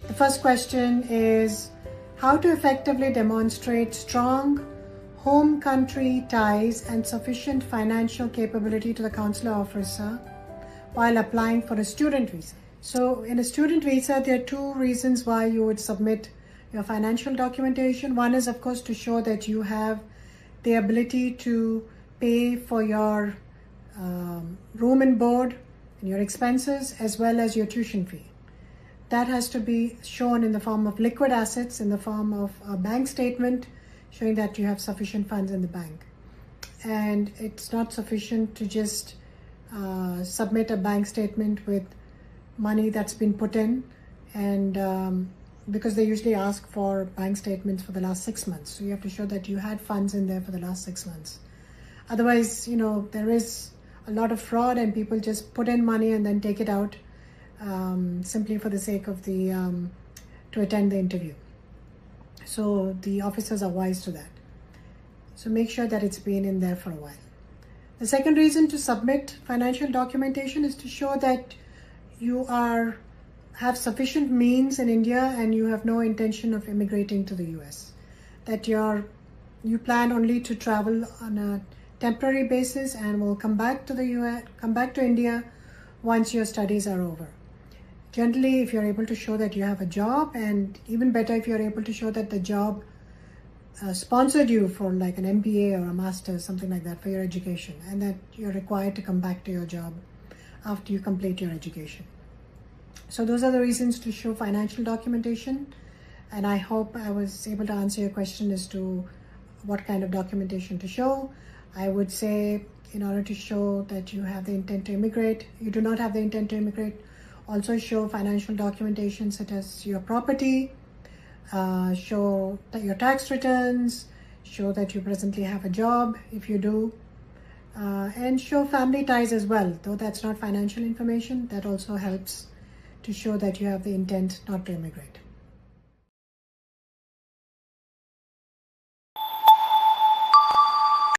The first question is how to effectively demonstrate strong home country ties and sufficient financial capability to the consular officer while applying for a student visa. So in a student visa, there are two reasons why you would submit your financial documentation. One is, of course, to show that you have the ability to pay for your room and board and your expenses as well as your tuition fee. That has to be shown in the form of liquid assets, in the form of a bank statement showing that you have sufficient funds in the bank. And it's not sufficient to just submit a bank statement with money that's been put in, and because they usually ask for bank statements for the last 6 months. So you have to show that you had funds in there for the last 6 months. Otherwise, there is a lot of fraud and people just put in money and then take it out simply for the sake of to attend the interview. So the officers are wise to that. So make sure that it's been in there for a while. The second reason to submit financial documentation is to show that you have sufficient means in India and you have no intention of immigrating to the US. That you plan only to travel on a temporary basis and will come back to the US, come back to India once your studies are over. Generally, if you're able to show that you have a job, and even better if you're able to show that the job sponsored you for like an MBA or a master's, something like that, for your education, and that you're required to come back to your job after you complete your education. So those are the reasons to show financial documentation, and I hope I was able to answer your question as to what kind of documentation to show. I would say, in order to show that you have the intent to immigrate, you do not have the intent to immigrate, also show financial documentation such as your property, show that your tax returns, show that you presently have a job if you do, and show family ties as well. Though that's not financial information, that also helps to show that you have the intent not to immigrate.